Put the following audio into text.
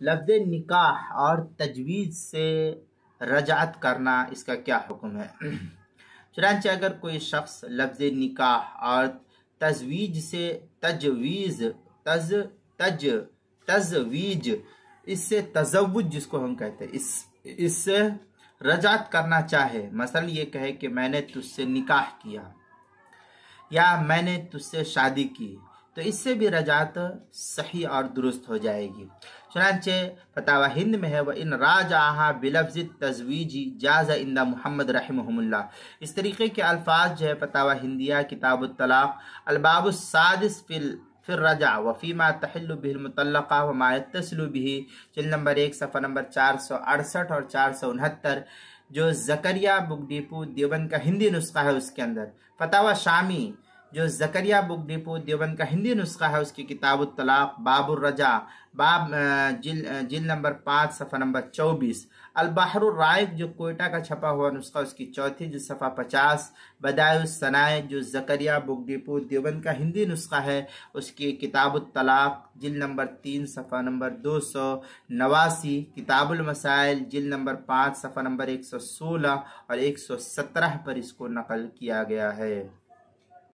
لفظ نکاح اور تجویز سے رجعت کرنا اس کا کیا حکم ہے؟ چنانچہ اگر کوئی شخص لفظ نکاح اور تجویز سے تجویج اس سے تزوج جس کو ہم کہتے ہیں اس سے رجعت کرنا چاہے، مثلا یہ کہے کہ میں نے تجھ سے نکاح کیا یا میں نے تجھ سے شادی کی، تو اس سے بھی رجعت صحیح اور درست ہو جائے گی۔ چنانچہ فتاوی ہند میں ہے وَإِن رَاجَعَهَا بِلَفْظِ التَّزْوِيجِ جَازَ عِندَ محمد رحمہم اللہ۔ اس طریقے کے الفاظ جو ہے فتاوی ہندیہ کتاب الطلاق الباب السادس فی الرجع وفیما تحل به المطلقہ وما يتصل به، جلد نمبر 1 صفحہ نمبر 468 اور 469، جو زکریا بک ڈیپو دیوبند کا ہندی نسخہ ہے اس کے اندر۔ فتاوی شامی جو زکریا بک ڈیپو دیوبند کا ہندی نسخہ ہے اس کی کتاب الطلاق باب الرجع باب جلد نمبر 5 صفحہ نمبر 24۔ البحر الرائق جو کوئٹہ کا چھپا ہوا نسخہ اس کی چوتھی جلد صفحہ 50۔ بدائع الصنائع جو زکریا بک ڈیپو دیوبند کا ہندی نسخہ ہے اس کی کتاب الطلاق جلد نمبر 3 صفحہ نمبر 289۔ کتاب المسائل جلد نمبر 5 صفحہ نمبر 116 اور 117 پر اس کو نقل کیا گیا ہے۔